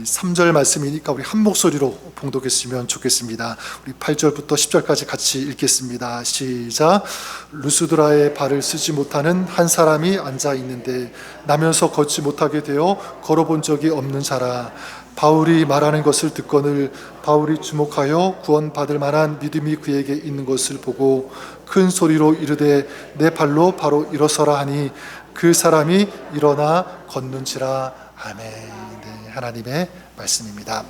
3절 말씀이니까 우리 한 목소리로 봉독했으면 좋겠습니다. 우리 8절부터 10절까지 같이 읽겠습니다. 시작. 루스드라의 발을 쓰지 못하는 한 사람이 앉아 있는데 나면서 걷지 못하게 되어 걸어본 적이 없는 자라. 바울이 말하는 것을 듣거늘 바울이 주목하여 구원받을 만한 믿음이 그에게 있는 것을 보고 큰 소리로 이르되 내 발로 바로 일어서라 하니 그 사람이 일어나 걷는지라. 아멘. 하나님의 말씀입니다.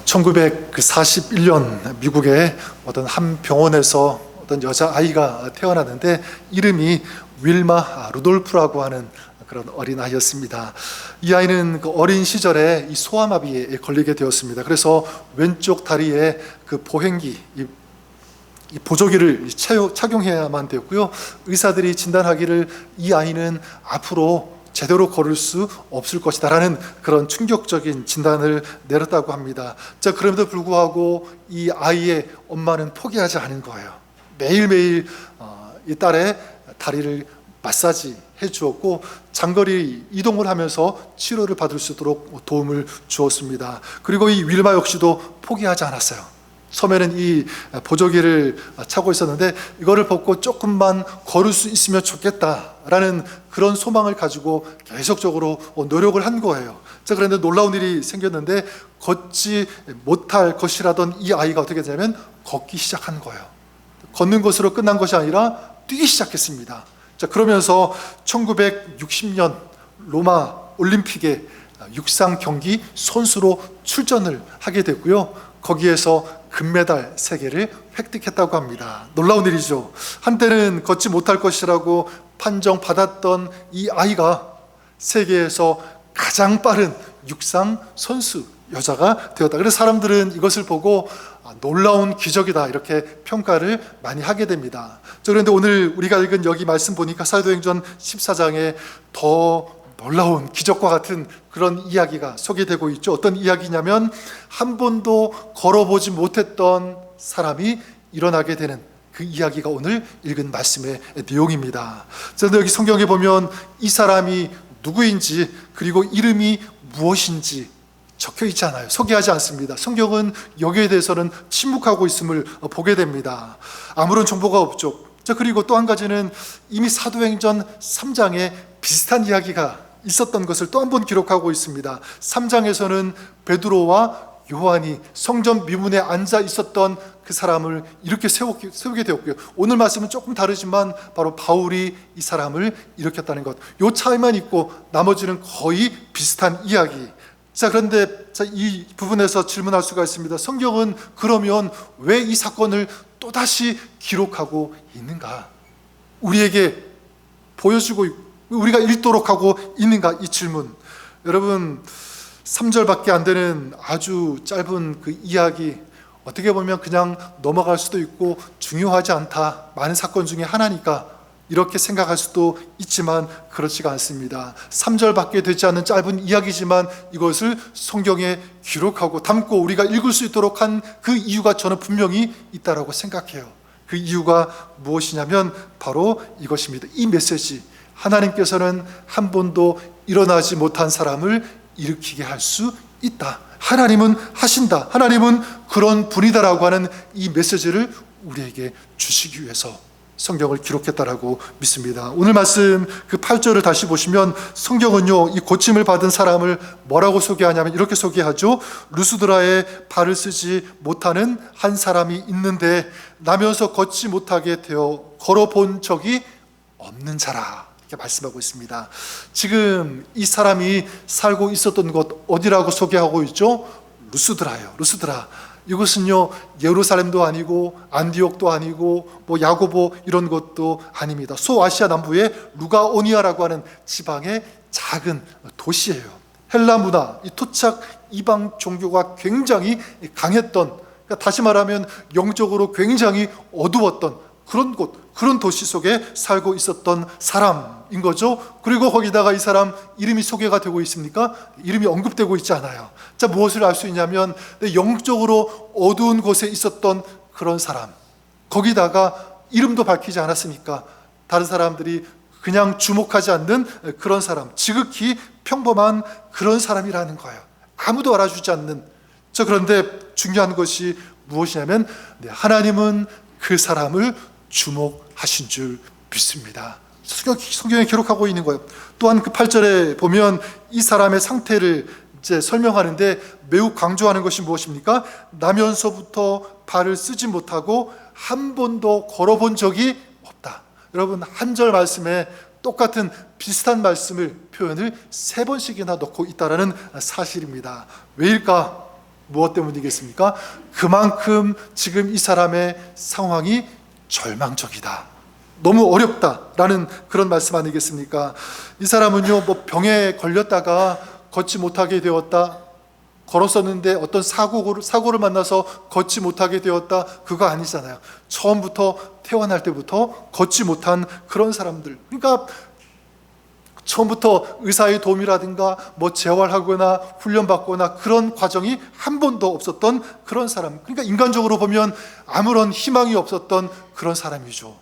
1941년 미국의 어떤 한 병원에서 어떤 여자아이가 태어났는데 이름이 윌마 루돌프라고 하는 그런 어린아이였습니다. 이 아이는 그 어린 시절에 이 소아마비에 걸리게 되었습니다. 그래서 왼쪽 다리에 그 보행기, 이 보조기를 착용해야만 되었고요. 의사들이 진단하기를 이 아이는 앞으로 제대로 걸을 수 없을 것이다 라는 그런 충격적인 진단을 내렸다고 합니다. 자, 그럼에도 불구하고 이 아이의 엄마는 포기하지 않은 거예요. 매일매일 이 딸의 다리를 마사지 해주었고 장거리 이동을 하면서 치료를 받을 수 있도록 도움을 주었습니다. 그리고 이 윌마 역시도 포기하지 않았어요. 처음에는 이 보조기를 차고 있었는데 이거를 벗고 조금만 걸을 수 있으면 좋겠다라는 그런 소망을 가지고 계속적으로 노력을 한 거예요. 자, 그런데 놀라운 일이 생겼는데 걷지 못할 것이라던 이 아이가 어떻게 되냐면 걷기 시작한 거예요. 걷는 것으로 끝난 것이 아니라 뛰기 시작했습니다. 자, 그러면서 1960년 로마 올림픽에 육상 경기 선수로 출전을 하게 됐고요. 거기에서 금메달 3개를 획득했다고 합니다. 놀라운 일이죠. 한때는 걷지 못할 것이라고 판정받았던 이 아이가 세계에서 가장 빠른 육상 선수 여자가 되었다. 그래서 사람들은 이것을 보고 놀라운 기적이다 이렇게 평가를 많이 하게 됩니다. 그런데 오늘 우리가 읽은 여기 말씀 보니까 사도행전 14장에 더 놀라운 기적과 같은 그런 이야기가 소개되고 있죠. 어떤 이야기냐면 한 번도 걸어보지 못했던 사람이 일어나게 되는 그 이야기가 오늘 읽은 말씀의 내용입니다. 그런데 여기 성경에 보면 이 사람이 누구인지 그리고 이름이 무엇인지 적혀 있지 않아요. 소개하지 않습니다. 성경은 여기에 대해서는 침묵하고 있음을 보게 됩니다. 아무런 정보가 없죠. 자, 그리고 또 한 가지는 이미 사도행전 3장에 비슷한 이야기가 있었던 것을 또 한 번 기록하고 있습니다. 3장에서는 베드로와 요한이 성전 미문에 앉아 있었던 그 사람을 이렇게 세우게 되었고요. 오늘 말씀은 조금 다르지만 바로 바울이 이 사람을 일으켰다는 것, 요 차이만 있고 나머지는 거의 비슷한 이야기. 자, 그런데 이 부분에서 질문할 수가 있습니다. 성경은 그러면 왜 이 사건을 또다시 기록하고 있는가? 우리에게 보여주고 우리가 읽도록 하고 있는가? 이 질문. 여러분, 3절밖에 안 되는 아주 짧은 그 이야기, 어떻게 보면 그냥 넘어갈 수도 있고 중요하지 않다, 많은 사건 중에 하나니까 이렇게 생각할 수도 있지만 그렇지가 않습니다. 3절밖에 되지 않는 짧은 이야기지만 이것을 성경에 기록하고 담고 우리가 읽을 수 있도록 한 그 이유가 저는 분명히 있다고 생각해요. 그 이유가 무엇이냐면 바로 이것입니다. 이 메시지, 하나님께서는 한 번도 일어나지 못한 사람을 일으키게 할 수 있다. 하나님은 하신다. 하나님은 그런 분이다라고 하는 이 메시지를 우리에게 주시기 위해서 성경을 기록했다라고 믿습니다. 오늘 말씀 그 8절을 다시 보시면 성경은요, 이 고침을 받은 사람을 뭐라고 소개하냐면 이렇게 소개하죠. 루스드라의 발을 쓰지 못하는 한 사람이 있는데 나면서 걷지 못하게 되어 걸어본 적이 없는 자라, 이렇게 말씀하고 있습니다. 지금 이 사람이 살고 있었던 곳 어디라고 소개하고 있죠? 루스드라예요. 루스드라. 이것은요, 예루살렘도 아니고 안디옥도 아니고 뭐 야고보 이런 것도 아닙니다. 소아시아 남부의 루가오니아라고 하는 지방의 작은 도시예요. 헬라 문화, 이 토착 이방 종교가 굉장히 강했던, 그러니까 다시 말하면 영적으로 굉장히 어두웠던 그런 곳, 그런 도시 속에 살고 있었던 사람인 거죠. 그리고 거기다가 이 사람 이름이 소개가 되고 있습니까? 이름이 언급되고 있지 않아요. 자, 무엇을 알 수 있냐면 영적으로 어두운 곳에 있었던 그런 사람, 거기다가 이름도 밝히지 않았으니까 다른 사람들이 그냥 주목하지 않는 그런 사람, 지극히 평범한 그런 사람이라는 거예요. 아무도 알아주지 않는. 그런데 중요한 것이 무엇이냐면 하나님은 그 사람을 주목하신 줄 믿습니다. 성경에 기록하고 있는 거예요. 또한 그 8절에 보면 이 사람의 상태를 이제 설명하는데 매우 강조하는 것이 무엇입니까? 나면서부터 발을 쓰지 못하고 한 번도 걸어본 적이 없다. 여러분, 한 절 말씀에 똑같은 비슷한 표현을 3번씩이나 넣고 있다는 사실입니다. 왜일까? 무엇 때문이겠습니까? 그만큼 지금 이 사람의 상황이 절망적이다, 너무 어렵다라는 그런 말씀 아니겠습니까? 이 사람은요, 병에 걸렸다가 걷지 못하게 되었다, 걸었었는데 어떤 사고를 만나서 걷지 못하게 되었다, 그거 아니잖아요. 처음부터, 태어날 때부터 걷지 못한 그런 사람들. 그러니까 처음부터 의사의 도움이라든가 재활하거나 훈련받거나 그런 과정이 한 번도 없었던 그런 사람. 그러니까 인간적으로 보면 아무런 희망이 없었던 그런 사람이죠.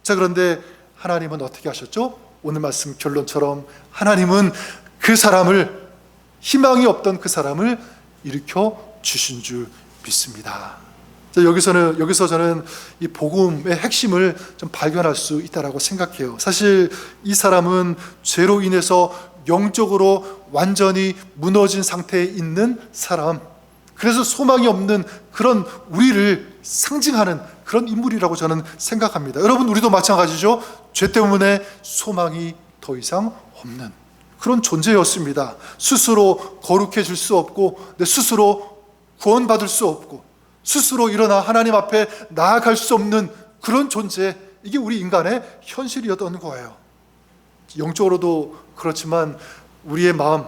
그런데 하나님은 어떻게 하셨죠? 오늘 말씀 결론처럼 하나님은 그 사람을, 희망이 없던 그 사람을 일으켜 주신 줄 믿습니다. 여기서 저는 이 복음의 핵심을 좀 발견할 수 있다고 생각해요. 사실 이 사람은 죄로 인해서 영적으로 완전히 무너진 상태에 있는 사람, 그래서 소망이 없는 그런 우리를 상징하는 그런 인물이라고 저는 생각합니다. 여러분, 우리도 마찬가지죠. 죄 때문에 소망이 더 이상 없는 그런 존재였습니다. 스스로 거룩해질 수 없고, 스스로 구원받을 수 없고, 스스로 일어나 하나님 앞에 나아갈 수 없는 그런 존재, 이게 우리 인간의 현실이었던 거예요. 영적으로도 그렇지만 우리의 마음,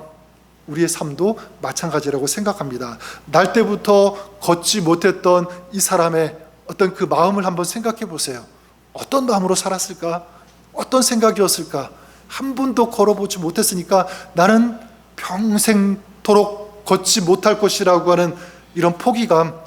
우리의 삶도 마찬가지라고 생각합니다. 날 때부터 걷지 못했던 이 사람의 어떤 그 마음을 한번 생각해 보세요. 어떤 마음으로 살았을까? 어떤 생각이었을까? 한 번도 걸어보지 못했으니까 나는 평생토록 걷지 못할 것이라고 하는 이런 포기감,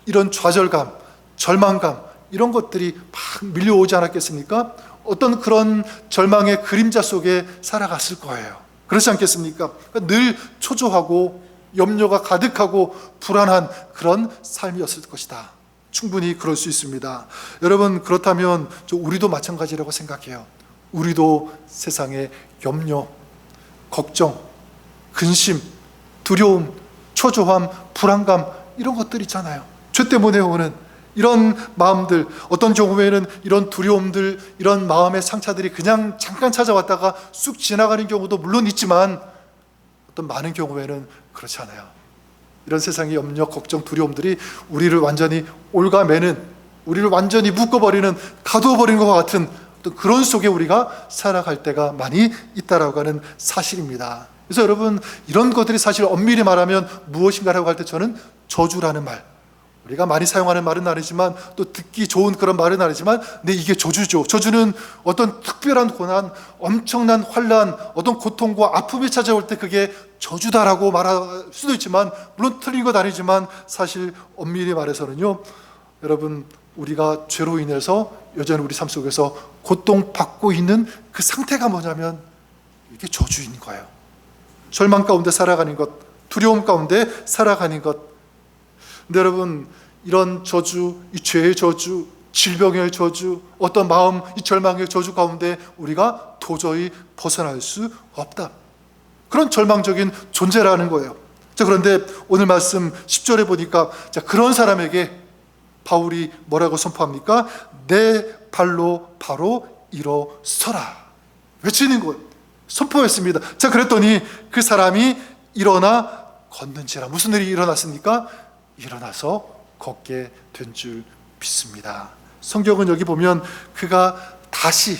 이런 좌절감, 절망감, 이런 것들이 막 밀려오지 않았겠습니까? 어떤 그런 절망의 그림자 속에 살아갔을 거예요. 그렇지 않겠습니까? 늘 초조하고 염려가 가득하고 불안한 그런 삶이었을 것이다. 충분히 그럴 수 있습니다. 여러분, 그렇다면 우리도 마찬가지라고 생각해요. 우리도 세상에 염려, 걱정, 근심, 두려움, 초조함, 불안감, 이런 것들 있잖아요. 죄 때문에 오는 이런 마음들, 어떤 경우에는 이런 두려움들, 이런 마음의 상처들이 그냥 잠깐 찾아왔다가 쑥 지나가는 경우도 물론 있지만 어떤 많은 경우에는 그렇지 않아요. 이런 세상의 염려, 걱정, 두려움들이 우리를 완전히 올가매는, 우리를 완전히 묶어버리는, 가두어버리는 것과 같은 또 그런 속에 우리가 살아갈 때가 많이 있다라고 하는 사실입니다. 그래서 여러분, 이런 것들이 사실 엄밀히 말하면 무엇인가라고 할 때 저는 저주라는 말, 우리가 많이 사용하는 말은 아니지만 또 듣기 좋은 그런 말은 아니지만 이게 저주죠. 저주는 어떤 특별한 고난, 엄청난 환난, 어떤 고통과 아픔이 찾아올 때 그게 저주다라고 말할 수도 있지만, 물론 틀린 것 아니지만 사실 엄밀히 말해서는요, 여러분, 우리가 죄로 인해서 여전히 우리 삶 속에서 고통받고 있는 그 상태가 뭐냐면 이게 저주인 거예요. 절망 가운데 살아가는 것, 두려움 가운데 살아가는 것. 근데 여러분, 이런 저주, 이 죄의 저주, 질병의 저주, 어떤 마음, 이 절망의 저주 가운데 우리가 도저히 벗어날 수 없다, 그런 절망적인 존재라는 거예요. 그런데 오늘 말씀 10절에 보니까 그런 사람에게 바울이 뭐라고 선포합니까? 내 발로 바로 일어서라 외치는 것, 선포했습니다. 그랬더니 그 사람이 일어나 걷는지라. 무슨 일이 일어났습니까? 일어나서 걷게 된 줄 믿습니다. 성경은 여기 보면 그가 다시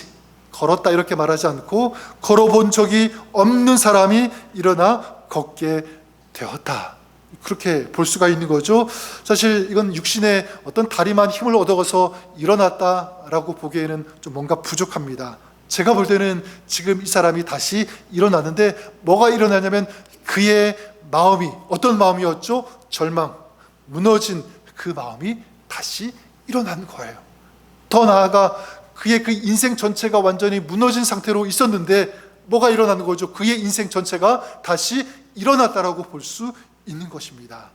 걸었다 이렇게 말하지 않고 걸어본 적이 없는 사람이 일어나 걷게 되었다, 그렇게 볼 수가 있는 거죠. 사실 이건 육신의 어떤 다리만 힘을 얻어서 일어났다라고 보기에는 좀 뭔가 부족합니다. 제가 볼 때는 지금 이 사람이 다시 일어났는데 뭐가 일어나냐면 그의 마음이 어떤 마음이었죠? 절망, 무너진 그 마음이 다시 일어난 거예요. 더 나아가 그의 그 인생 전체가 완전히 무너진 상태로 있었는데 뭐가 일어나는 거죠? 그의 인생 전체가 다시 일어났다라고 볼 수 있는 것입니다.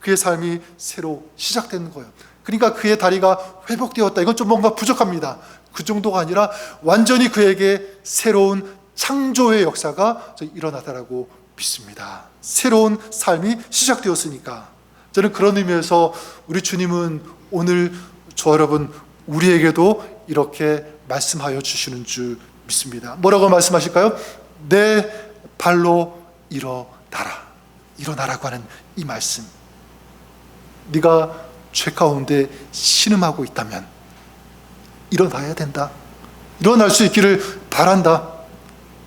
그의 삶이 새로 시작되는 거예요. 그러니까 그의 다리가 회복되었다. 이건 좀 뭔가 부족합니다. 그 정도가 아니라 완전히 그에게 새로운 창조의 역사가 일어나다라고 믿습니다. 새로운 삶이 시작되었으니까. 저는 그런 의미에서 우리 주님은 오늘 저 여러분 우리에게도 이렇게 말씀하여 주시는 줄 믿습니다. 뭐라고 말씀하실까요? 내 발로 일어나라. 일어나라고 하는 이 말씀. 네가 죄 가운데 신음하고 있다면 일어나야 된다. 일어날 수 있기를 바란다.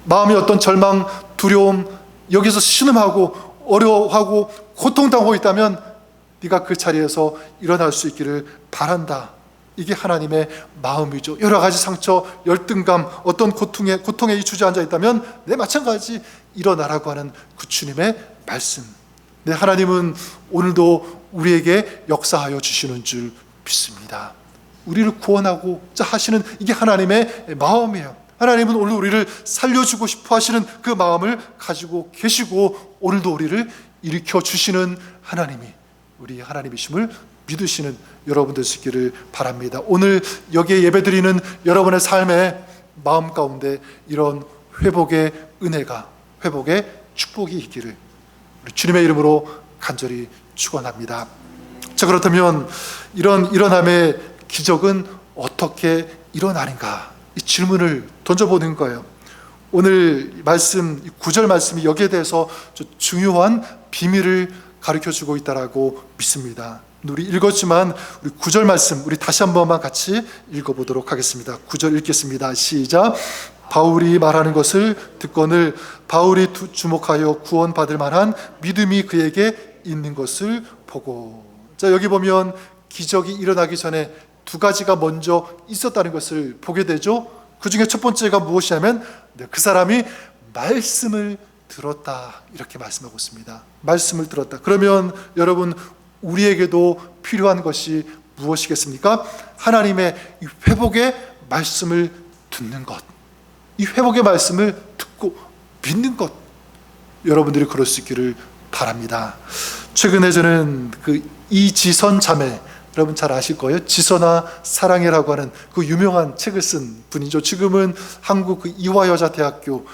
마음이 어떤 절망, 두려움, 여기서 신음하고 어려워하고 고통당하고 있다면 네가 그 자리에서 일어날 수 있기를 바란다. 이게 하나님의 마음이죠. 여러 가지 상처, 열등감, 어떤 고통에 주저앉아 있다면 내 마찬가지 일어나라고 하는 그 주님의 말씀. 네, 하나님은 오늘도 우리에게 역사하여 주시는 줄 믿습니다. 우리를 구원하고자 하시는 이게 하나님의 마음이에요. 하나님은 오늘 우리를 살려주고 싶어 하시는 그 마음을 가지고 계시고 오늘도 우리를 일으켜 주시는 하나님이 우리 하나님이심을 믿으시는 여러분 되시기를 바랍니다. 오늘 여기에 예배드리는 여러분의 삶의 마음 가운데 이런 회복의 은혜가, 회복의 축복이 있기를 우리 주님의 이름으로 간절히 축원합니다. 자, 그렇다면 이런 일어남의 기적은 어떻게 일어나는가? 이 질문을 던져보는 거예요. 오늘 말씀, 9절 말씀이 여기에 대해서 중요한 비밀을 가르쳐주고 있다라고 믿습니다. 우리 읽었지만 우리 9절 말씀 우리 다시 한 번만 같이 읽어보도록 하겠습니다. 9절 읽겠습니다. 시작. 바울이 말하는 것을 듣거늘 바울이 주목하여 구원받을 만한 믿음이 그에게 있는 것을 보고. 자, 여기 보면 기적이 일어나기 전에 두 가지가 먼저 있었다는 것을 보게 되죠. 그 중에 첫 번째가 무엇이냐면 그 사람이 말씀을 들었다, 이렇게 말씀하고 있습니다. 말씀을 들었다. 그러면 여러분 우리에게도 필요한 것이 무엇이겠습니까? 하나님의 이 회복의 말씀을 듣는 것, 이 회복의 말씀을 듣고 믿는 것, 여러분들이 그럴 수 있기를 바랍니다. 최근에 저는 그 이지선 자매, 여러분 잘 아실 거예요. 지선아 사랑해라고 하는 그 유명한 책을 쓴 분이죠. 지금은 한국 그 이화여자대학교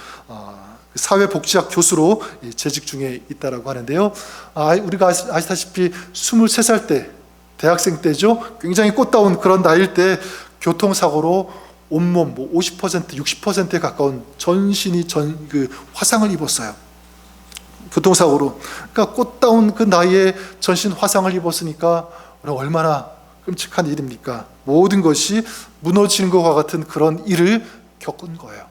사회복지학 교수로 재직 중에 있다라고 하는데요. 우리가 아시다시피 23살 때, 대학생 때죠. 굉장히 꽃다운 그런 나이일 때 교통사고로 온몸 50%, 60%에 가까운 전신이 화상을 입었어요. 교통사고로. 그러니까 꽃다운 그 나이에 전신 화상을 입었으니까 얼마나 끔찍한 일입니까? 모든 것이 무너지는 것과 같은 그런 일을 겪은 거예요.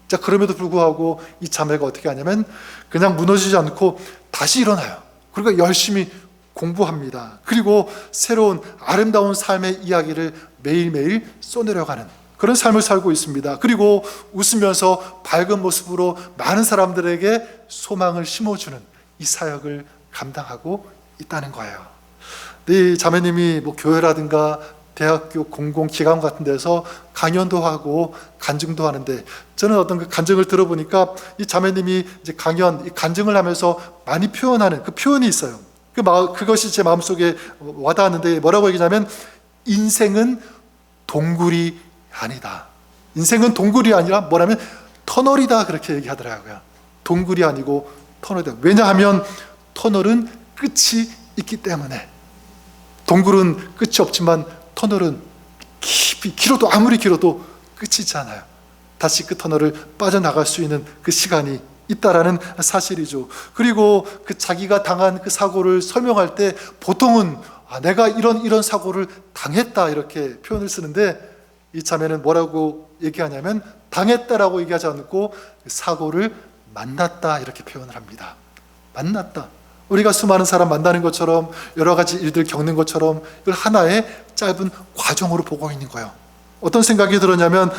자, 그럼에도 불구하고 이 자매가 어떻게 하냐면 그냥 무너지지 않고 다시 일어나요. 그리고 열심히 공부합니다. 그리고 새로운 아름다운 삶의 이야기를 매일매일 써내려가는 그런 삶을 살고 있습니다. 그리고 웃으면서 밝은 모습으로 많은 사람들에게 소망을 심어주는 이 사역을 감당하고 있다는 거예요. 이 자매님이 교회라든가 대학교 공공기관 같은 데서 강연도 하고 간증도 하는데, 저는 어떤 그 간증을 들어보니까 이 자매님이 이제 간증을 하면서 많이 표현하는 그 표현이 있어요. 그것이 제 마음속에 와닿았는데, 뭐라고 얘기냐면 인생은 동굴이 아니다. 인생은 동굴이 아니라 뭐냐면 터널이다, 그렇게 얘기하더라고요. 동굴이 아니고 터널이다. 왜냐하면 터널은 끝이 있기 때문에. 동굴은 끝이 없지만 터널은 길어도 아무리 길어도 끝이 있지 않아요. 다시 그 터널을 빠져나갈 수 있는 그 시간이 있다라는 사실이죠. 그리고 그 자기가 당한 그 사고를 설명할 때 보통은 내가 이런 사고를 당했다, 이렇게 표현을 쓰는데, 이 자매는 뭐라고 얘기하냐면 당했다라고 얘기하지 않고 사고를 만났다, 이렇게 표현을 합니다. 만났다. 우리가 수많은 사람 만나는 것처럼 여러 가지 일들 겪는 것처럼 이걸 하나의 짧은 과정으로 보고 있는 거예요. 어떤 생각이 들었냐면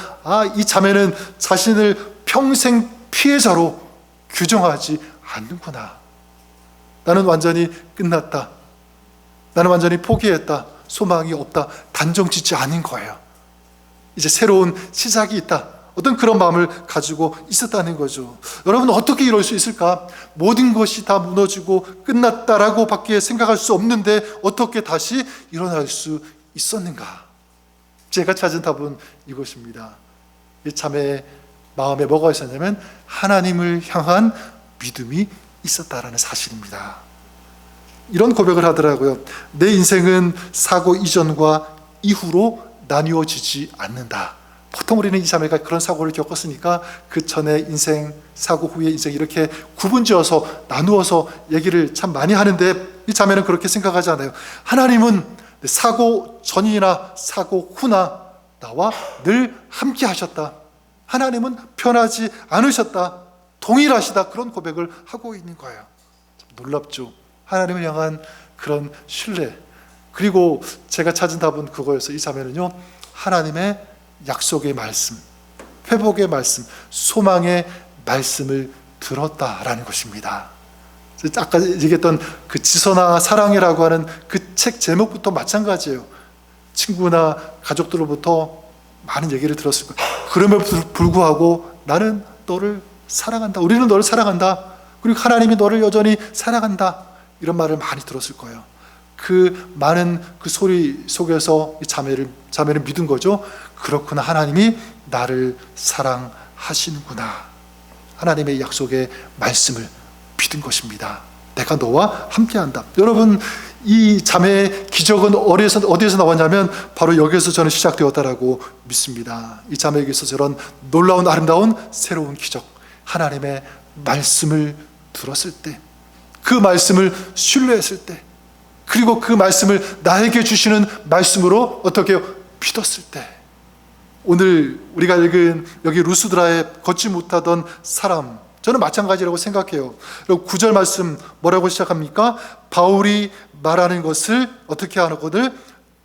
이 자매는 자신을 평생 피해자로 규정하지 않는구나. 나는 완전히 끝났다. 나는 완전히 포기했다. 소망이 없다. 단정 짓지 않은 거예요. 이제 새로운 시작이 있다, 어떤 그런 마음을 가지고 있었다는 거죠. 여러분, 어떻게 이럴 수 있을까? 모든 것이 다 무너지고 끝났다라고 밖에 생각할 수 없는데 어떻게 다시 일어날 수 있었는가? 제가 찾은 답은 이것입니다. 이 자매의 마음에 뭐가 있었냐면 하나님을 향한 믿음이 있었다라는 사실입니다. 이런 고백을 하더라고요. 내 인생은 사고 이전과 이후로 나뉘어지지 않는다. 보통 우리는 이 자매가 그런 사고를 겪었으니까 그 전에 인생, 사고 후의 인생 이렇게 구분지어서 나누어서 얘기를 참 많이 하는데 이 자매는 그렇게 생각하지 않아요. 하나님은 사고 전이나 사고 후나 나와 늘 함께 하셨다. 하나님은 변하지 않으셨다. 동일하시다. 그런 고백을 하고 있는 거예요. 참 놀랍죠. 하나님을 향한 그런 신뢰. 그리고 제가 찾은 답은 그거였어요. 이 자매는요, 하나님의 약속의 말씀, 회복의 말씀, 소망의 말씀을 들었다라는 것입니다. 아까 얘기했던 그 지선아 사랑해라고 하는 그 책 제목부터 마찬가지예요. 친구나 가족들로부터 많은 얘기를 들었을 거예요. 그럼에도 불구하고 나는 너를 사랑한다. 우리는 너를 사랑한다. 그리고 하나님이 너를 여전히 사랑한다. 이런 말을 많이 들었을 거예요. 그 많은 그 소리 속에서 이 자매를 믿은 거죠. 그렇구나, 하나님이 나를 사랑하시는구나. 하나님의 약속의 말씀을 믿은 것입니다. 내가 너와 함께한다. 여러분, 이 자매의 기적은 어디에서 나왔냐면 바로 여기에서 저는 시작되었다라고 믿습니다. 이 자매에게서 저런 놀라운 아름다운 새로운 기적, 하나님의 말씀을 들었을 때, 그 말씀을 신뢰했을 때, 그리고 그 말씀을 나에게 주시는 말씀으로 어떻게 믿었을 때, 오늘 우리가 읽은 여기 루스드라의 걷지 못하던 사람, 저는 마찬가지라고 생각해요. 그리고 9절 말씀 뭐라고 시작합니까? 바울이 말하는 것을 어떻게 하거늘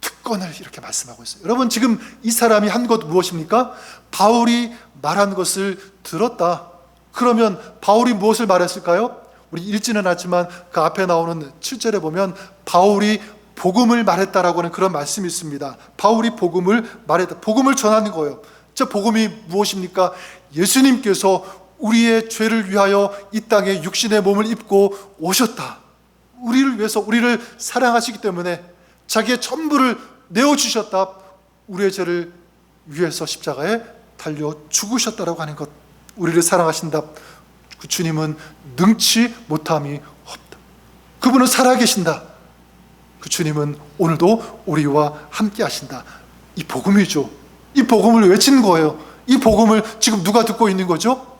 듣거늘 이렇게 말씀하고 있어요. 여러분, 지금 이 사람이 한 것 무엇입니까? 바울이 말한 것을 들었다. 그러면 바울이 무엇을 말했을까요? 우리 읽지는 않지만 그 앞에 나오는 7절에 보면 바울이 복음을 말했다라고 하는 그런 말씀이 있습니다. 바울이 복음을 말했다. 복음을 전하는 거예요. 저 복음이 무엇입니까? 예수님께서 우리의 죄를 위하여 이 땅에 육신의 몸을 입고 오셨다. 우리를 위해서, 우리를 사랑하시기 때문에 자기의 전부를 내어주셨다. 우리의 죄를 위해서 십자가에 달려 죽으셨다라고 하는 것. 우리를 사랑하신다. 그 주님은 능치 못함이 없다. 그분은 살아계신다. 그 주님은 오늘도 우리와 함께 하신다. 이 복음이죠. 이 복음을 외치는 거예요. 이 복음을 지금 누가 듣고 있는 거죠?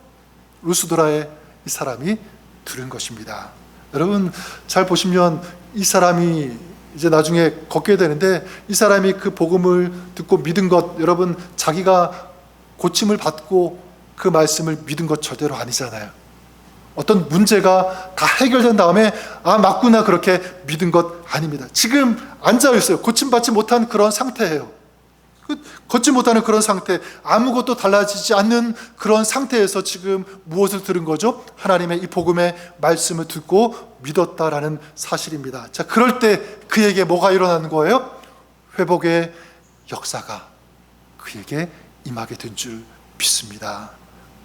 루스드라의 이 사람이 들은 것입니다. 여러분, 잘 보시면 이 사람이 이제 나중에 걷게 되는데, 이 사람이 그 복음을 듣고 믿은 것, 여러분, 자기가 고침을 받고 그 말씀을 믿은 것 절대로 아니잖아요. 어떤 문제가 다 해결된 다음에 맞구나 그렇게 믿은 것 아닙니다. 지금 앉아있어요. 고침받지 못한 그런 상태예요. 걷지 못하는 그런 상태, 아무것도 달라지지 않는 그런 상태에서 지금 무엇을 들은 거죠? 하나님의 이 복음의 말씀을 듣고 믿었다라는 사실입니다. 자, 그럴 때 그에게 뭐가 일어나는 거예요? 회복의 역사가 그에게 임하게 된 줄 믿습니다.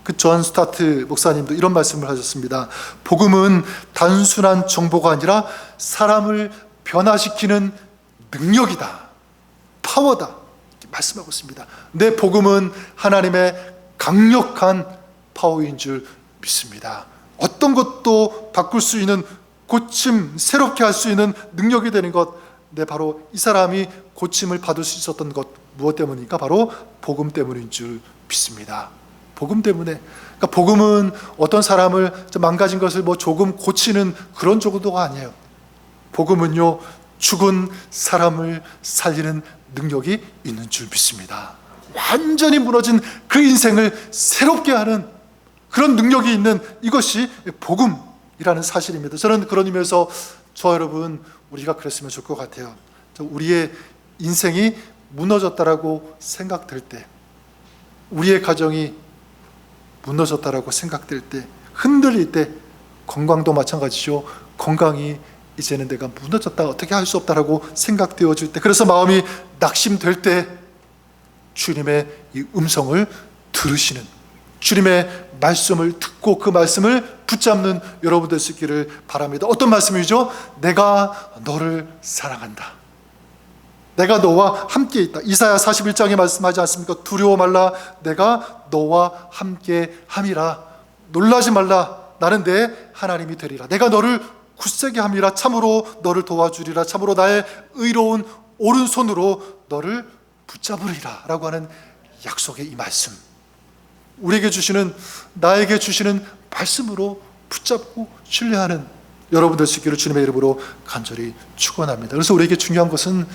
그 존 스타트 목사님도 이런 말씀을 하셨습니다. 복음은 단순한 정보가 아니라 사람을 변화시키는 능력이다. 파워다. 말씀하고 있습니다. 내 복음은 하나님의 강력한 파워인 줄 믿습니다. 어떤 것도 바꿀 수 있는, 고침, 새롭게 할 수 있는 능력이 되는 것, 바로 이 사람이 고침을 받을 수 있었던 것, 무엇 때문입니까? 바로 복음 때문인 줄 믿습니다. 복음 때문에. 그러니까 복음은 어떤 사람을 망가진 것을 조금 고치는 그런 정도가 아니에요. 복음은요, 죽은 사람을 살리는 능력이 있는 줄 믿습니다. 완전히 무너진 그 인생을 새롭게 하는 그런 능력이 있는 이것이 복음이라는 사실입니다. 저는 그런 의미에서 저와 여러분, 우리가 그랬으면 좋을 것 같아요. 우리의 인생이 무너졌다라고 생각될 때, 우리의 가정이 무너졌다라고 생각될 때, 흔들릴 때, 건강도 마찬가지죠. 건강이 이제는 내가 무너졌다, 어떻게 할 수 없다라고 생각되어질 때, 그래서 마음이 낙심될 때, 주님의 이 음성을 들으시는, 주님의 말씀을 듣고 그 말씀을 붙잡는 여러분 될 수 있기를 바랍니다. 어떤 말씀이죠? 내가 너를 사랑한다. 내가 너와 함께 있다. 이사야 41장에 말씀하지 않습니까? 두려워 말라, 내가 너와 함께 함이라. 놀라지 말라, 나는 내 하나님이 되리라. 내가 너를 굳세게 함이라. 참으로 너를 도와주리라. 참으로 나의 의로운 오른손으로 너를 붙잡으리라 라고 하는 약속의 이 말씀, 우리에게 주시는, 나에게 주시는 말씀으로 붙잡고 신뢰하는 여러분 될 수 있기를 주님의 이름으로 간절히 축원합니다. 그래서 우리에게 중요한 것은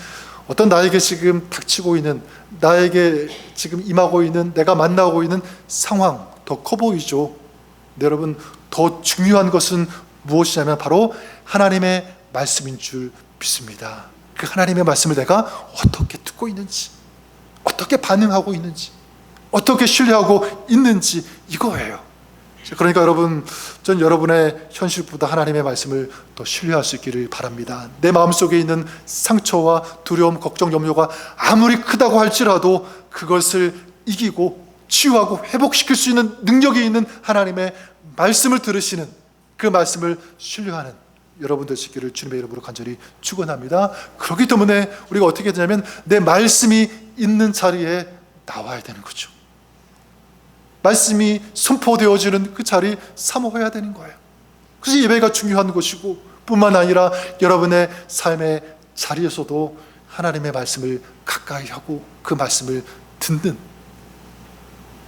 어떤 나에게 지금 닥치고 있는, 나에게 지금 임하고 있는, 내가 만나고 있는 상황 더 커 보이죠. 네, 여러분, 더 중요한 것은 무엇이냐면 바로 하나님의 말씀인 줄 믿습니다. 그 하나님의 말씀을 내가 어떻게 듣고 있는지, 어떻게 반응하고 있는지, 어떻게 신뢰하고 있는지, 이거예요. 그러니까 여러분, 전 여러분의 현실보다 하나님의 말씀을 더 신뢰할 수 있기를 바랍니다. 내 마음속에 있는 상처와 두려움, 걱정, 염려가 아무리 크다고 할지라도 그것을 이기고 치유하고 회복시킬 수 있는 능력이 있는 하나님의 말씀을 들으시는, 그 말씀을 신뢰하는 여러분 될 수 있기를 주님의 이름으로 간절히 축원합니다. 그렇기 때문에 우리가 어떻게 되냐면 내 말씀이 있는 자리에 나와야 되는 거죠. 말씀이 선포되어지는 그 자리 사모해야 되는 거예요. 그래서 예배가 중요한 것이고, 뿐만 아니라 여러분의 삶의 자리에서도 하나님의 말씀을 가까이 하고 그 말씀을 듣는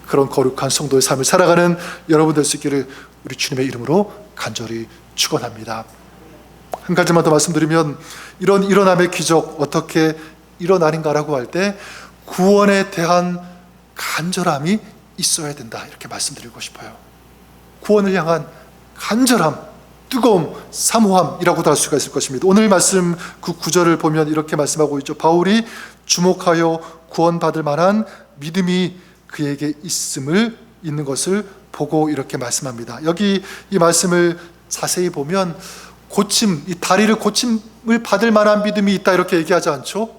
그런 거룩한 성도의 삶을 살아가는 여러분 될 수 있기를 우리 주님의 이름으로 간절히 축원합니다. 한 가지만 더 말씀드리면, 이런 일어남의 기적 어떻게 일어나는가라고 할 때 구원에 대한 간절함이 있어야 된다, 이렇게 말씀드리고 싶어요. 구원을 향한 간절함, 뜨거움, 사모함이라고도 할 수가 있을 것입니다. 오늘 말씀 그 9절을 보면 이렇게 말씀하고 있죠. 바울이 주목하여 구원받을 만한 믿음이 그에게 있는 것을 보고 이렇게 말씀합니다. 여기 이 말씀을 자세히 보면 고침, 이 다리를 고침을 받을 만한 믿음이 있다, 이렇게 얘기하지 않죠?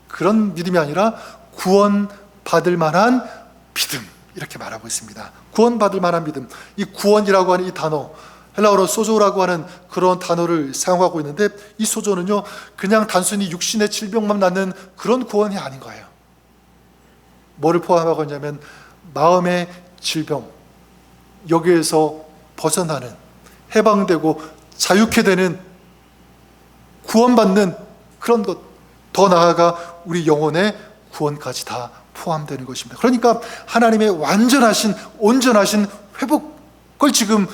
그런 믿음이 아니라 구원받을 만한 믿음, 이렇게 말하고 있습니다. 구원받을 만한 믿음. 이 구원이라고 하는 이 단어, 헬라어로 소조라고 하는 그런 단어를 사용하고 있는데, 이 소조는요 그냥 단순히 육신의 질병만 낫는 그런 구원이 아닌 거예요. 뭐를 포함하고 있냐면 마음의 질병, 여기에서 벗어나는, 해방되고 자유케 되는, 구원받는 그런 것, 더 나아가 우리 영혼의 구원까지 다 포함되는 것입니다. 그러니까 하나님의 완전하신, 온전하신 회복을 지금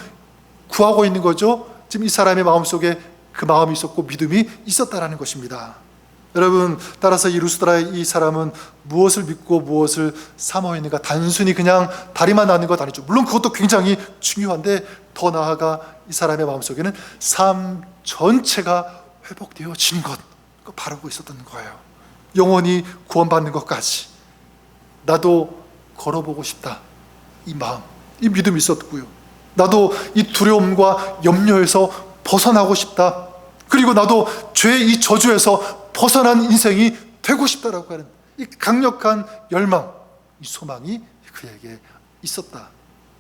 구하고 있는 거죠. 지금 이 사람의 마음속에 그 마음이 있었고 믿음이 있었다라는 것입니다. 여러분, 따라서 이 루스드라의 이 사람은 무엇을 믿고 무엇을 사모했는가? 단순히 그냥 다리만 나는 것 아니죠. 물론 그것도 굉장히 중요한데, 더 나아가 이 사람의 마음속에는 삶 전체가 회복되어지는 것, 그거 바라고 있었던 거예요. 영원히 구원받는 것까지 나도 걸어보고 싶다, 이 마음, 이 믿음이 있었고요. 나도 이 두려움과 염려에서 벗어나고 싶다, 그리고 나도 죄의 이 저주에서 벗어난 인생이 되고 싶다라고 하는 이 강력한 열망, 이 소망이 그에게 있었다.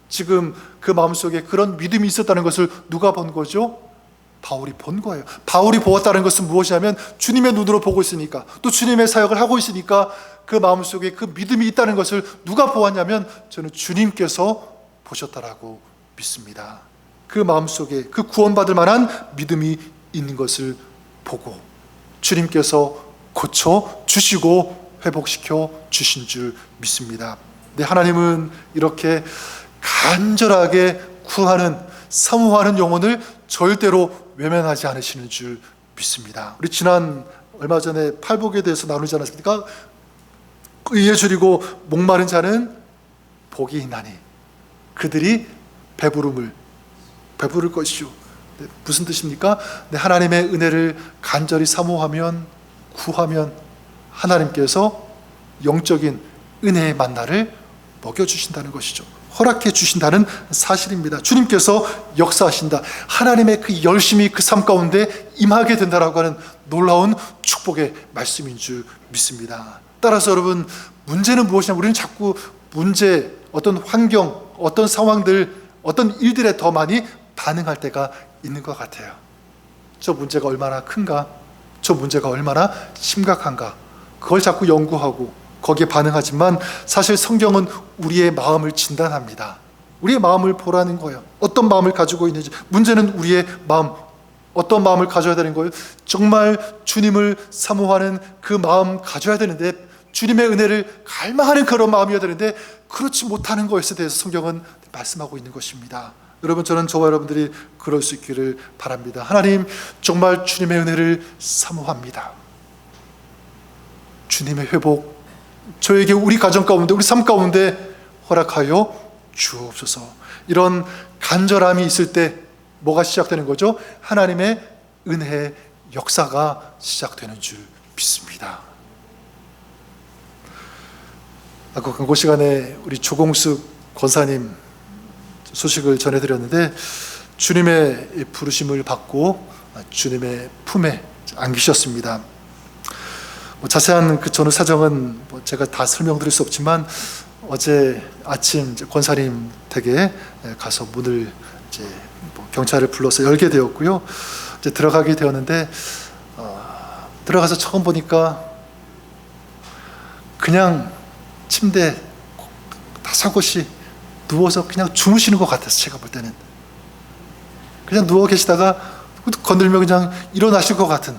지금 그 마음속에 그런 믿음이 있었다는 것을 누가 본 거죠? 바울이 본 거예요. 바울이 보았다는 것은 무엇이냐면 주님의 눈으로 보고 있으니까, 또 주님의 사역을 하고 있으니까 그 마음속에 그 믿음이 있다는 것을 누가 보았냐면 저는 주님께서 보셨다라고 믿습니다. 그 마음속에 그 구원받을 만한 믿음이 있는 것을 보고 주님께서 고쳐 주시고 회복시켜 주신 줄 믿습니다. 네, 하나님은 이렇게 간절하게 구하는, 사모하는 영혼을 절대로 외면하지 않으시는 줄 믿습니다. 우리 지난 얼마 전에 팔복에 대해서 나누지 않았습니까? 의에 줄이고 목마른 자는 복이 있나니 그들이 배부를 것이요. 네, 무슨 뜻입니까? 네, 하나님의 은혜를 간절히 사모하면, 구하면 하나님께서 영적인 은혜의 만나를 먹여주신다는 것이죠. 허락해 주신다는 사실입니다. 주님께서 역사하신다. 하나님의 그 열심이 그 삶 가운데 임하게 된다라고 하는 놀라운 축복의 말씀인 줄 믿습니다. 따라서 여러분, 문제는 무엇이냐? 우리는 자꾸 문제, 어떤 환경, 어떤 상황들, 어떤 일들에 더 많이 반응할 때가 있는 것 같아요. 저 문제가 얼마나 큰가? 저 문제가 얼마나 심각한가? 그걸 자꾸 연구하고 거기에 반응하지만 사실 성경은 우리의 마음을 진단합니다. 우리의 마음을 보라는 거예요. 어떤 마음을 가지고 있는지. 문제는 우리의 마음, 어떤 마음을 가져야 되는 거예요? 정말 주님을 사모하는 그 마음 가져야 되는데, 주님의 은혜를 갈망하는 그런 마음이어야 되는데 그렇지 못하는 것에 대해서 성경은 말씀하고 있는 것입니다. 여러분, 저는 저와 여러분들이 그럴 수 있기를 바랍니다. 하나님, 정말 주님의 은혜를 사모합니다. 주님의 회복, 저에게 우리 가정 가운데, 우리 삶 가운데 허락하여 주옵소서. 이런 간절함이 있을 때 뭐가 시작되는 거죠? 하나님의 은혜의 역사가 시작되는 줄 믿습니다. 아까 광고 시간에 우리 조공숙 권사님 소식을 전해드렸는데, 주님의 부르심을 받고 주님의 품에 안기셨습니다. 자세한 그 전후 사정은 제가 다 설명드릴 수 없지만, 어제 아침 권사님 댁에 가서 문을 경찰을 불러서 열게 되었고요. 이제 들어가게 되었는데, 들어가서 처음 보니까 그냥 침대 다사곳이 누워서 그냥 주무시는 것 같았어요. 제가 볼 때는 그냥 누워 계시다가 건들면 그냥 일어나실 것 같은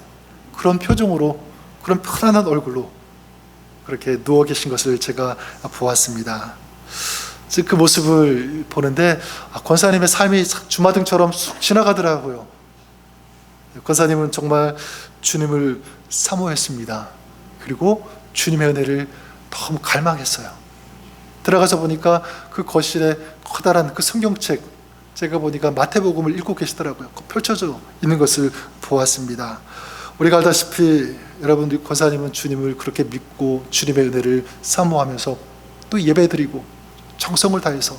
그런 표정으로, 그런 편안한 얼굴로 그렇게 누워 계신 것을 제가 보았습니다. 그 모습을 보는데 권사님의 삶이 주마등처럼 쑥 지나가더라고요. 권사님은 정말 주님을 사모했습니다. 그리고 주님의 은혜를 너무 갈망했어요. 들어가서 보니까 그 거실에 커다란 그 성경책, 제가 보니까 마태복음을 읽고 계시더라고요. 펼쳐져 있는 것을 보았습니다. 우리가 알다시피 여러분들, 권사님은 주님을 그렇게 믿고 주님의 은혜를 사모하면서 또 예배드리고 정성을 다해서,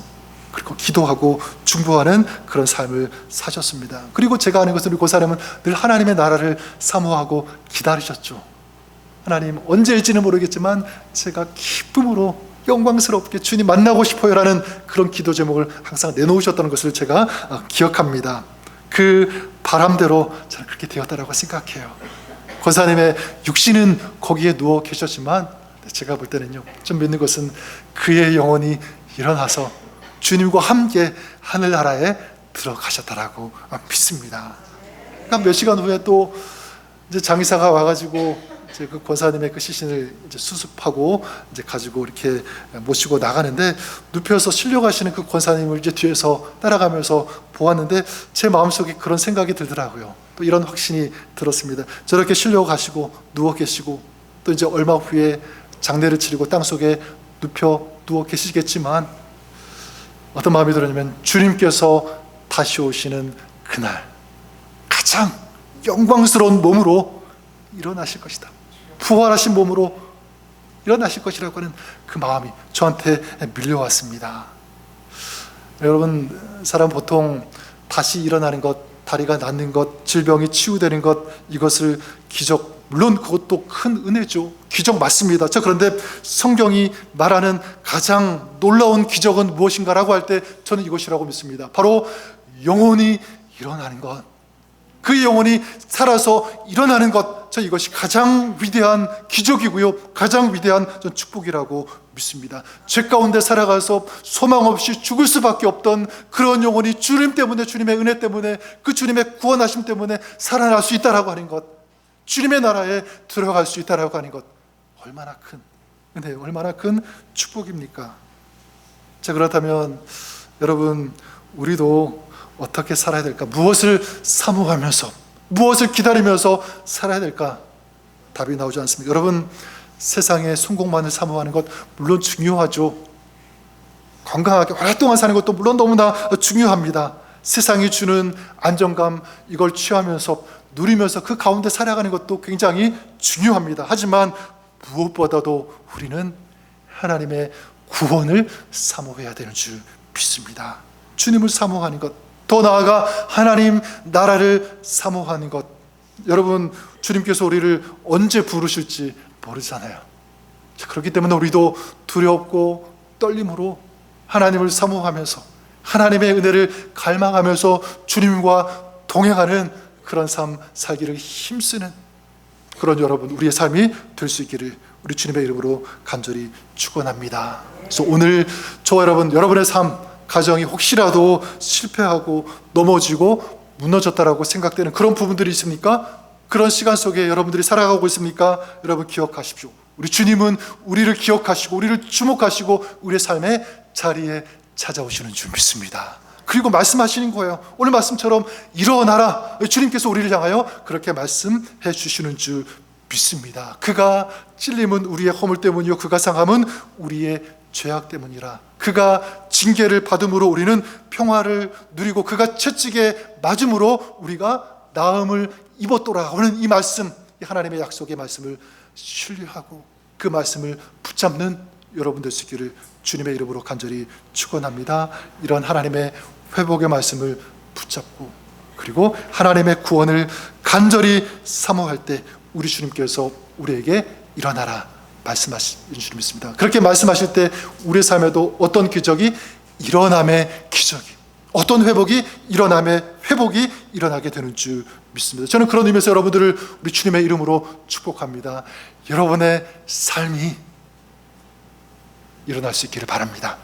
그리고 기도하고 중보하는 그런 삶을 사셨습니다. 그리고 제가 아는 것은 우리 권사님은 늘 하나님의 나라를 사모하고 기다리셨죠. 하나님, 언제일지는 모르겠지만 제가 기쁨으로 영광스럽게 주님 만나고 싶어요 라는 그런 기도 제목을 항상 내놓으셨다는 것을 제가 기억합니다. 그 바람대로 저는 그렇게 되었다라고 생각해요. 권사님의 육신은 거기에 누워 계셨지만 제가 볼 때는요, 좀 믿는 것은 그의 영혼이 일어나서 주님과 함께 하늘나라에 들어가셨다라고 믿습니다. 그러니까 몇 시간 후에 또 이제 장의사가 와가지고 이제 그 권사님의 그 시신을 이제 수습하고 이제 가지고 이렇게 모시고 나가는데, 눕혀서 실려가시는 그 권사님을 이제 뒤에서 따라가면서 보았는데 제 마음속에 그런 생각이 들더라고요. 또 이런 확신이 들었습니다. 저렇게 실려가시고 누워 계시고 또 이제 얼마 후에 장례를 치르고 땅속에 눕혀 누워 계시겠지만, 어떤 마음이 들었냐면 주님께서 다시 오시는 그날 가장 영광스러운 몸으로 일어나실 것이다. 부활하신 몸으로 일어나실 것이라고 하는 그 마음이 저한테 밀려왔습니다. 여러분, 사람 보통 다시 일어나는 것, 다리가 낫는 것, 질병이 치유되는 것, 이것을 기적, 물론 그것도 큰 은혜죠. 기적 맞습니다. 그런데 성경이 말하는 가장 놀라운 기적은 무엇인가라고 할 때 저는 이것이라고 믿습니다. 바로 영혼이 일어나는 것, 그 영혼이 살아서 일어나는 것, 저 이것이 가장 위대한 기적이고요, 가장 위대한 전 축복이라고 믿습니다. 죄 가운데 살아가서 소망 없이 죽을 수밖에 없던 그런 영혼이 주님 때문에, 주님의 은혜 때문에, 그 주님의 구원하심 때문에 살아날 수 있다라고 하는 것, 주님의 나라에 들어갈 수 있다라고 하는 것, 얼마나 큰 은혜, 얼마나 큰 축복입니까? 자, 그렇다면 여러분, 우리도 어떻게 살아야 될까? 무엇을 사모하면서, 무엇을 기다리면서 살아야 될까? 답이 나오지 않습니까? 여러분, 세상의 성공만을 사모하는 것 물론 중요하죠. 건강하게 오랫동안 사는 것도 물론 너무나 중요합니다. 세상이 주는 안정감, 이걸 취하면서 누리면서 그 가운데 살아가는 것도 굉장히 중요합니다. 하지만 무엇보다도 우리는 하나님의 구원을 사모해야 되는 줄 믿습니다. 주님을 사모하는 것, 더 나아가 하나님 나라를 사모하는 것. 여러분, 주님께서 우리를 언제 부르실지 모르잖아요. 그렇기 때문에 우리도 두렵고 떨림으로 하나님을 사모하면서 하나님의 은혜를 갈망하면서 주님과 동행하는 그런 삶 살기를 힘쓰는 그런 여러분, 우리의 삶이 될 수 있기를 우리 주님의 이름으로 간절히 축원합니다. 그래서 오늘 저와 여러분의 삶, 가정이 혹시라도 실패하고 넘어지고 무너졌다라고 생각되는 그런 부분들이 있습니까? 그런 시간 속에 여러분들이 살아가고 있습니까? 여러분 기억하십시오. 우리 주님은 우리를 기억하시고 우리를 주목하시고 우리의 삶의 자리에 찾아오시는 줄 믿습니다. 그리고 말씀하시는 거예요. 오늘 말씀처럼 일어나라. 주님께서 우리를 향하여 그렇게 말씀해 주시는 줄 믿습니다. 그가 찔림은 우리의 허물 때문이요 그가 상함은 우리의 죄악 때문이라. 그가 징계를 받음으로 우리는 평화를 누리고 그가 채찍에 맞음으로 우리가 나음을 입었도라 하는 이 말씀, 이 하나님의 약속의 말씀을 신뢰하고 그 말씀을 붙잡는 여러분 될 수 있기를 주님의 이름으로 간절히 축원합니다. 이런 하나님의 회복의 말씀을 붙잡고 그리고 하나님의 구원을 간절히 사모할 때 우리 주님께서 우리에게 일어나라 말씀하시는 줄 믿습니다. 그렇게 말씀하실 때 우리의 삶에도 어떤 기적이 일어남의 기적이, 어떤 회복이 일어남의 회복이 일어나게 되는 줄 믿습니다. 저는 그런 의미에서 여러분들을 우리 주님의 이름으로 축복합니다. 여러분의 삶이 일어날 수 있기를 바랍니다.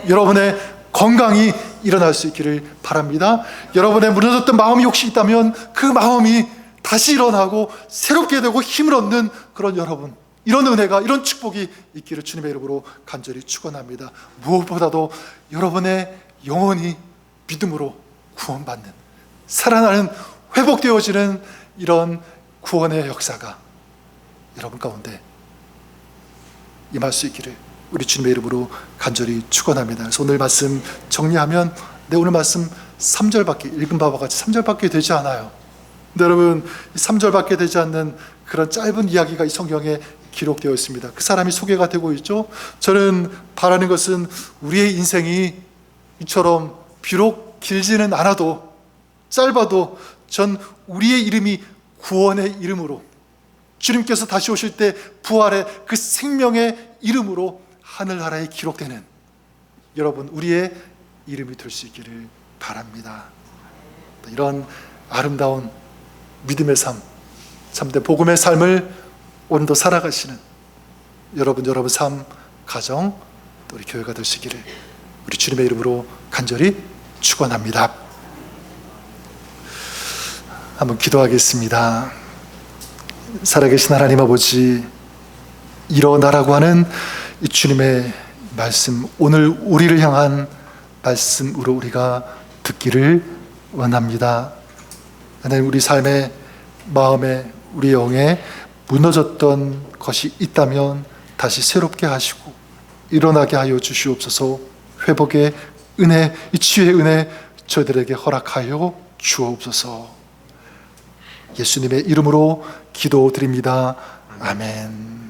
여러분의 건강이 일어날 수 있기를 바랍니다. 여러분의 무너졌던 마음이 혹시 있다면 그 마음이 다시 일어나고 새롭게 되고 힘을 얻는 그런 여러분, 이런 은혜가, 이런 축복이 있기를 주님의 이름으로 간절히 축원합니다. 무엇보다도 여러분의 영혼이 믿음으로 구원받는, 살아나는, 회복되어지는 이런 구원의 역사가 여러분 가운데 임할 수 있기를 우리 주님의 이름으로 간절히 축원합니다. 그래서 오늘 말씀 정리하면 오늘 말씀 3절밖에, 읽은 바와 같이 3절밖에 되지 않아요. 근데 여러분, 3절밖에 되지 않는 그런 짧은 이야기가 이 성경에 기록되어 있습니다. 그 사람이 소개가 되고 있죠. 저는 바라는 것은 우리의 인생이 이처럼 비록 길지는 않아도 짧아도 전 우리의 이름이 구원의 이름으로, 주님께서 다시 오실 때 부활의 그 생명의 이름으로 하늘나라에 기록되는 여러분, 우리의 이름이 될 수 있기를 바랍니다. 이런 아름다운 믿음의 삶, 참된 복음의 삶을 오늘도 살아가시는 여러분 삶, 가정, 또 우리 교회가 될 수 있기를 우리 주님의 이름으로 간절히 축원합니다. 한번 기도하겠습니다. 살아계신 하나님 아버지, 일어나라고 하는 이 주님의 말씀, 오늘 우리를 향한 말씀으로 우리가 듣기를 원합니다. 하나님, 우리 삶의 마음에, 우리 영에 무너졌던 것이 있다면 다시 새롭게 하시고 일어나게 하여 주시옵소서. 회복의 은혜, 이 치유의 은혜 저희들에게 허락하여 주옵소서. 예수님의 이름으로 기도드립니다. 아멘.